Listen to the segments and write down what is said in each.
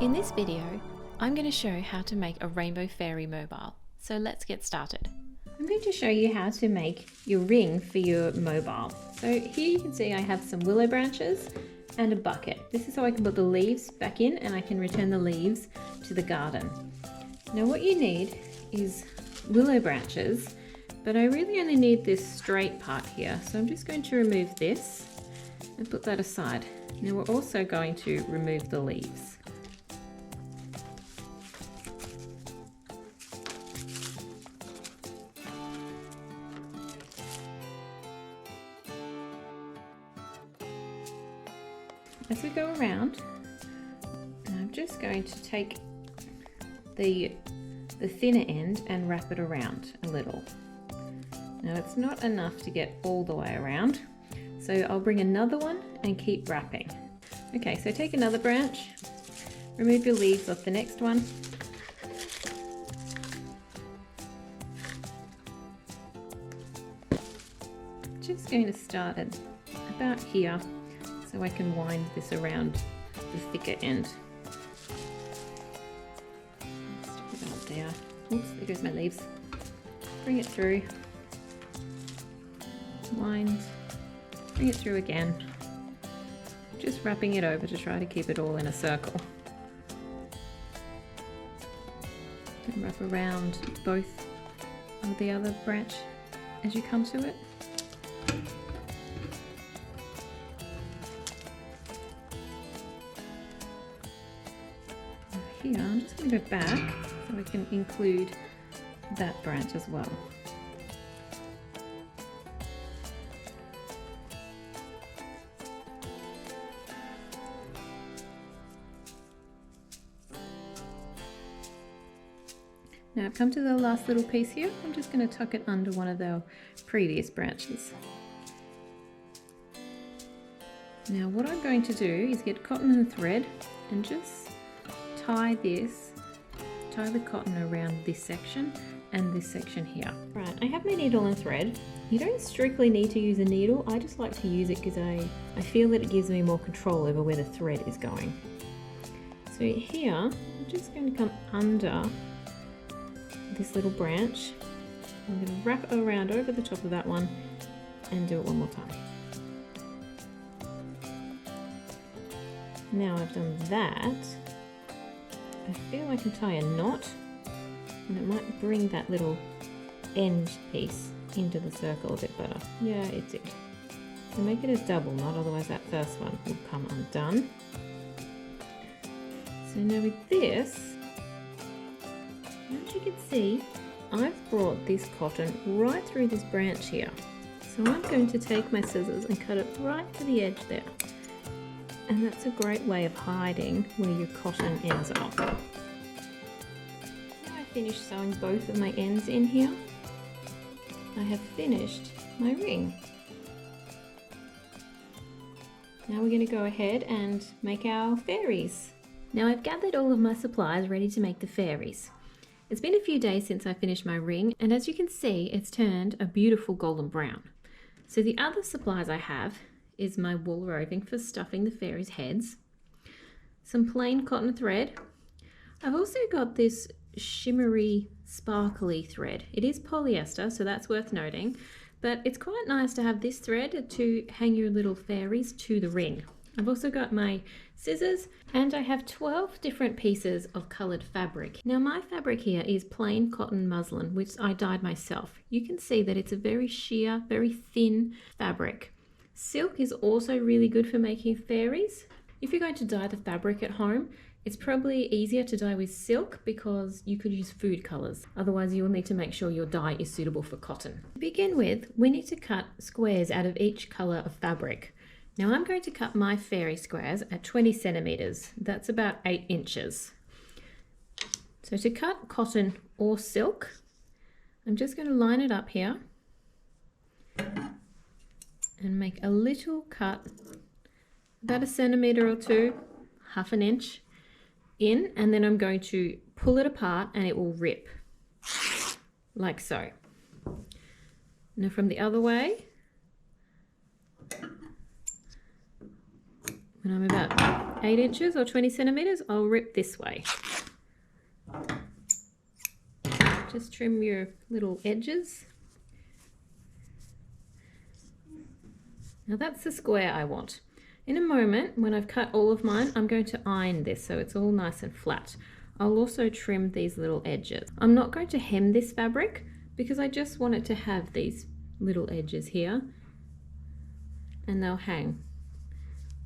In this video, I'm going to show how to make a rainbow fairy mobile. So let's get started. I'm going to show you how to make your ring for your mobile. So here you can see I have some willow branches and a bucket. This is so I can put the leaves back in and I can return the leaves to the garden. Now what you need is willow branches, but I really only need this straight part here. So I'm just going to remove this and put that aside. Now we're also going to remove the leaves. As we go around, I'm just going to take the thinner end and wrap it around a little. Now it's not enough to get all the way around, so I'll bring another one and keep wrapping. Okay, so take another branch, remove your leaves off the next one. Just going to start at about here, so I can wind this around the thicker end. Stick it out there. Oops, there goes my leaves. Bring it through. Wind. Bring it through again. Just wrapping it over to try to keep it all in a circle. And wrap around both of the other branch as you come to it. Here, I'm just going to go back so I can include that branch as well. Now I've come to the last little piece here. I'm just going to tuck it under one of the previous branches. Now what I'm going to do is get cotton and thread and just tie the cotton around this section and this section here. Right, I have my needle and thread. You don't strictly need to use a needle. I just like to use it because I feel that it gives me more control over where the thread is going. So here, I'm just going to come under this little branch. I'm going to wrap it around over the top of that one and do it one more time. Now I've done that, I feel I can tie a knot and it might bring that little end piece into the circle a bit better. Yeah, it did. So make it a double knot, otherwise that first one will come undone. So now with this, as you can see, I've brought this cotton right through this branch here. So I'm going to take my scissors and cut it right to the edge there. And that's a great way of hiding where your cotton ends up. Now I finished sewing both of my ends in here. I have finished my ring. Now we're going to go ahead and make our fairies. Now I've gathered all of my supplies ready to make the fairies. It's been a few days since I finished my ring, and as you can see, it's turned a beautiful golden brown. So the other supplies I have is my wool roving for stuffing the fairies' heads, some plain cotton thread. I've also got this shimmery, sparkly thread. It is polyester, so that's worth noting, but it's quite nice to have this thread to hang your little fairies to the ring. I've also got my scissors, and I have 12 different pieces of coloured fabric. Now my fabric here is plain cotton muslin, which I dyed myself. You can see that it's a very sheer, very thin fabric. Silk is also really good for making fairies. If you're going to dye the fabric at home, it's probably easier to dye with silk because you could use food colours. Otherwise you will need to make sure your dye is suitable for cotton. To begin with, we need to cut squares out of each colour of fabric. Now I'm going to cut my fairy squares at 20 centimetres. That's about 8 inches. So to cut cotton or silk, I'm just going to line it up here and make a little cut, about 1 centimetre or 2, half an inch in, and then I'm going to pull it apart and it will rip, like so. Now from the other way, when I'm about 8 inches or 20 centimeters, I'll rip this way. Just trim your little edges. Now that's the square I want. In a moment, when I've cut all of mine, I'm going to iron this so it's all nice and flat. I'll also trim these little edges. I'm not going to hem this fabric because I just want it to have these little edges here, and they'll hang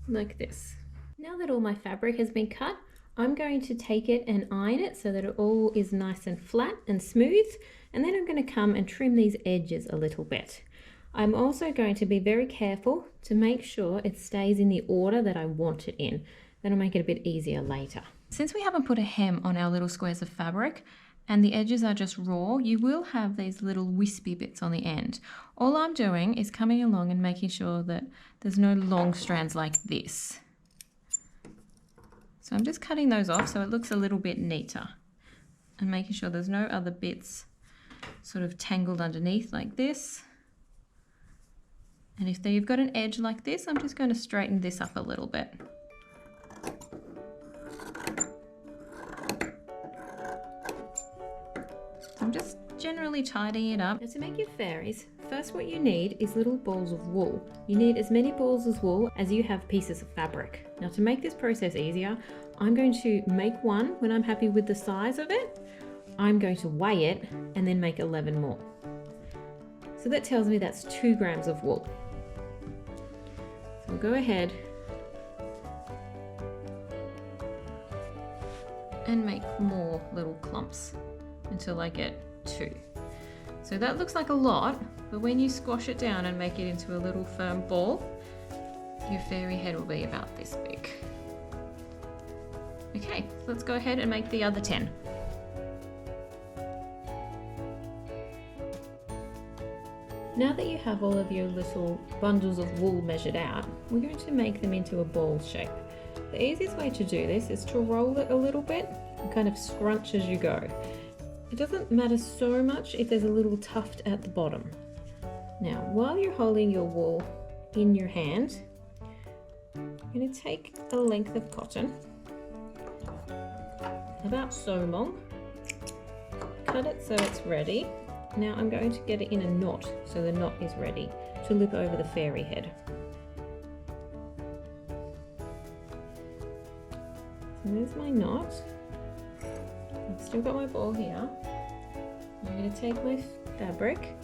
like this. Now that all my fabric has been cut, I'm going to take it and iron it so that it all is nice and flat and smooth, and then I'm going to come and trim these edges a little bit. I'm also going to be very careful to make sure it stays in the order that I want it in. That'll make it a bit easier later. Since we haven't put a hem on our little squares of fabric and the edges are just raw, you will have these little wispy bits on the end. All I'm doing is coming along and making sure that there's no long strands like this. So I'm just cutting those off so it looks a little bit neater and making sure there's no other bits sort of tangled underneath like this. And if you've got an edge like this, I'm just going to straighten this up a little bit. So I'm just generally tidying it up. Now to make your fairies, first what you need is little balls of wool. You need as many balls of wool as you have pieces of fabric. Now to make this process easier, I'm going to make one when I'm happy with the size of it. I'm going to weigh it and then make 11 more. So that tells me that's 2 grams of wool. So I'll go ahead and make more little clumps until I get 2. So that looks like a lot, but when you squash it down and make it into a little firm ball, your fairy head will be about this big. Okay, so let's go ahead and make the other 10. Now that you have all of your little bundles of wool measured out, we're going to make them into a ball shape. The easiest way to do this is to roll it a little bit and kind of scrunch as you go. It doesn't matter so much if there's a little tuft at the bottom. Now, while you're holding your wool in your hand, I'm going to take a length of cotton, about so long, cut it so it's ready. Now I'm going to get it in a knot so the knot is ready to loop over the fairy head. So there's my knot. I've still got my ball here. I'm going to take my fabric.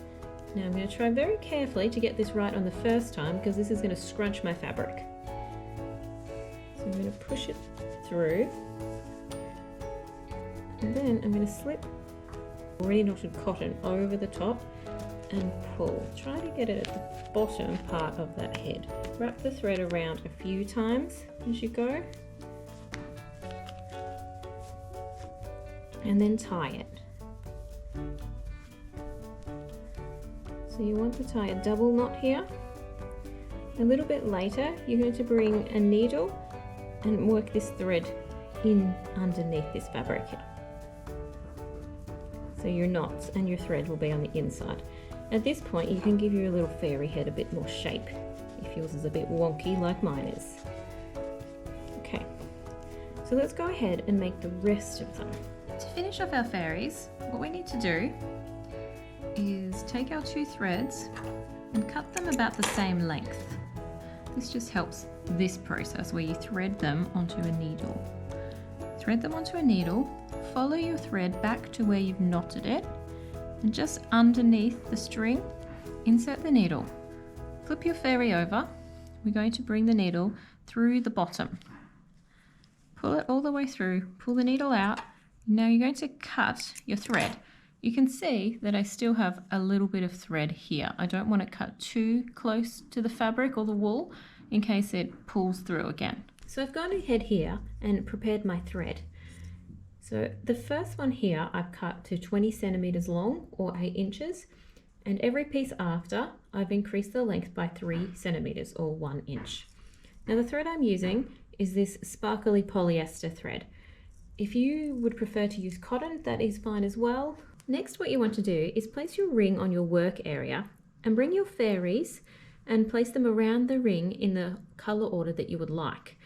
Now I'm going to try very carefully to get this right on the first time because this is going to scrunch my fabric. So I'm going to push it through and then I'm going to slip already knotted cotton over the top and pull. Try to get it at the bottom part of that head. Wrap the thread around a few times as you go and then tie it. So you want to tie a double knot here. A little bit later you're going to bring a needle and work this thread in underneath this fabric here. So your knots and your thread will be on the inside. At this point you can give your little fairy head a bit more shape if yours is a bit wonky like mine is. Okay, so let's go ahead and make the rest of them. To finish off our fairies, what we need to do is take our 2 threads and cut them about the same length. This just helps this process where you thread them onto a needle. Thread them onto a needle, follow your thread back to where you've knotted it, and just underneath the string, insert the needle. Flip your fairy over. We're going to bring the needle through the bottom. Pull it all the way through, pull the needle out. Now you're going to cut your thread. You can see that I still have a little bit of thread here. I don't want to cut too close to the fabric or the wool in case it pulls through again. So I've gone ahead here and prepared my thread. So the first one here I've cut to 20 centimeters long or 8 inches, and every piece after I've increased the length by 3 centimeters or 1 inch. Now the thread I'm using is this sparkly polyester thread. If you would prefer to use cotton, that is fine as well. Next, what you want to do is place your ring on your work area and bring your fairies and place them around the ring in the color order that you would like.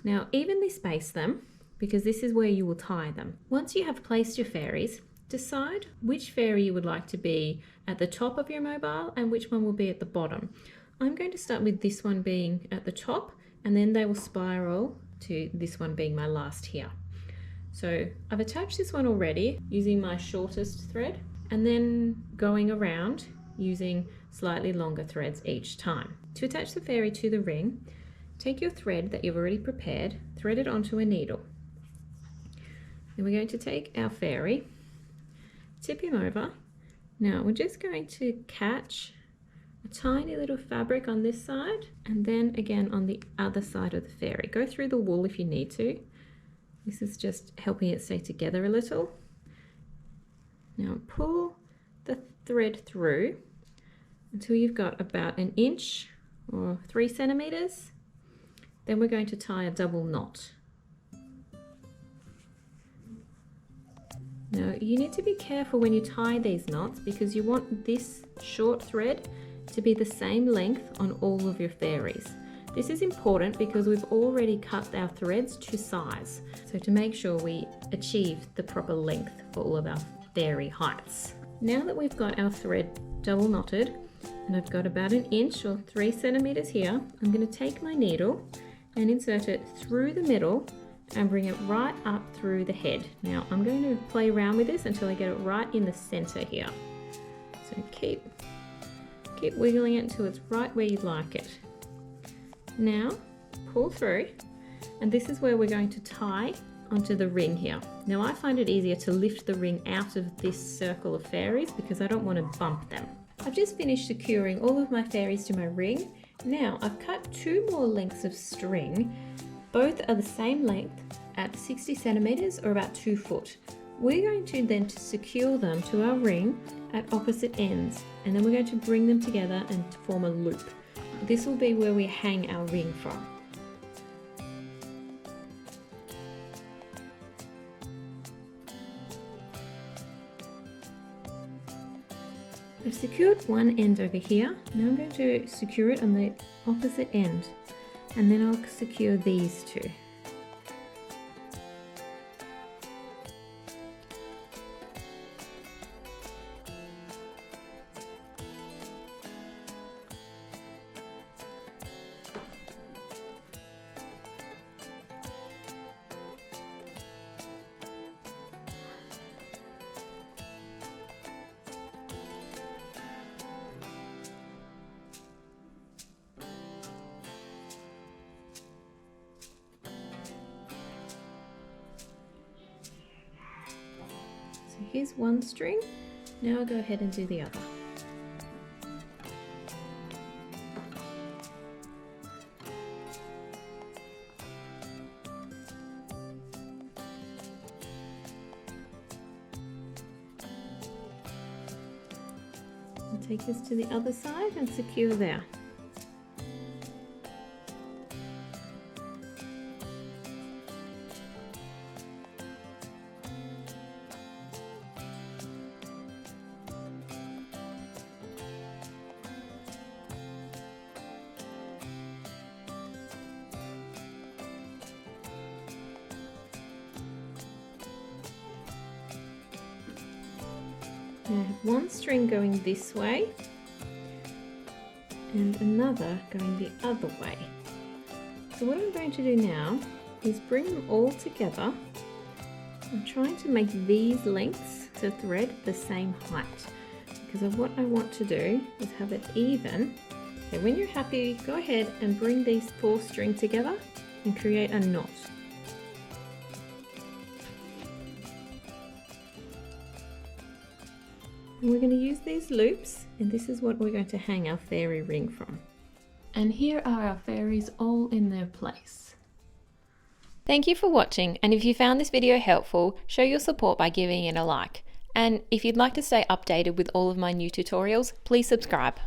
Now evenly space them, because this is where you will tie them. Once you have placed your fairies, decide which fairy you would like to be at the top of your mobile and which one will be at the bottom. I'm going to start with this one being at the top, and then they will spiral to this one being my last here. So I've attached this one already using my shortest thread, and then going around using slightly longer threads each time. To attach the fairy to the ring, take your thread that you've already prepared, thread it onto a needle. Then we're going to take our fairy, tip him over. Now we're just going to catch a tiny little fabric on this side, and then again on the other side of the fairy. Go through the wool if you need to. This is just helping it stay together a little. Now pull the thread through until you've got about 1 inch or 3 centimeters. Then we're going to tie a double knot. Now you need to be careful when you tie these knots, because you want this short thread to be the same length on all of your fairies. This is important because we've already cut our threads to size, so to make sure we achieve the proper length for all of our fairy heights. Now that we've got our thread double knotted, and I've got about 1 inch or 3 centimeters here, I'm going to take my needle and insert it through the middle and bring it right up through the head. Now I'm going to play around with this until I get it right in the center here. So keep wiggling it until it's right where you like it. Now pull through, and this is where we're going to tie onto the ring here. Now I find it easier to lift the ring out of this circle of fairies because I don't want to bump them. I've just finished securing all of my fairies to my ring. Now I've cut 2 more lengths of string. Both are the same length at 60 centimeters or about 2 foot. We're going to then secure them to our ring at opposite ends, and then we're going to bring them together and form a loop. This will be where we hang our ring from. I've secured one end over here. Now I'm going to secure it on the opposite end, and then I'll secure these 2. So here's one string. Now I'll go ahead and do the other. I'll take this to the other side and secure there. I have one string going this way and another going the other way. So what I'm going to do now is bring them all together. I'm trying to make these lengths to thread the same height, because of what I want to do is have it even. Okay, when you're happy, go ahead and bring these 4 strings together and create a knot. And we're going to use these loops, and this is what we're going to hang our fairy ring from. And here are our fairies all in their place. Thank you for watching, and if you found this video helpful, show your support by giving it a like. And if you'd like to stay updated with all of my new tutorials, please subscribe.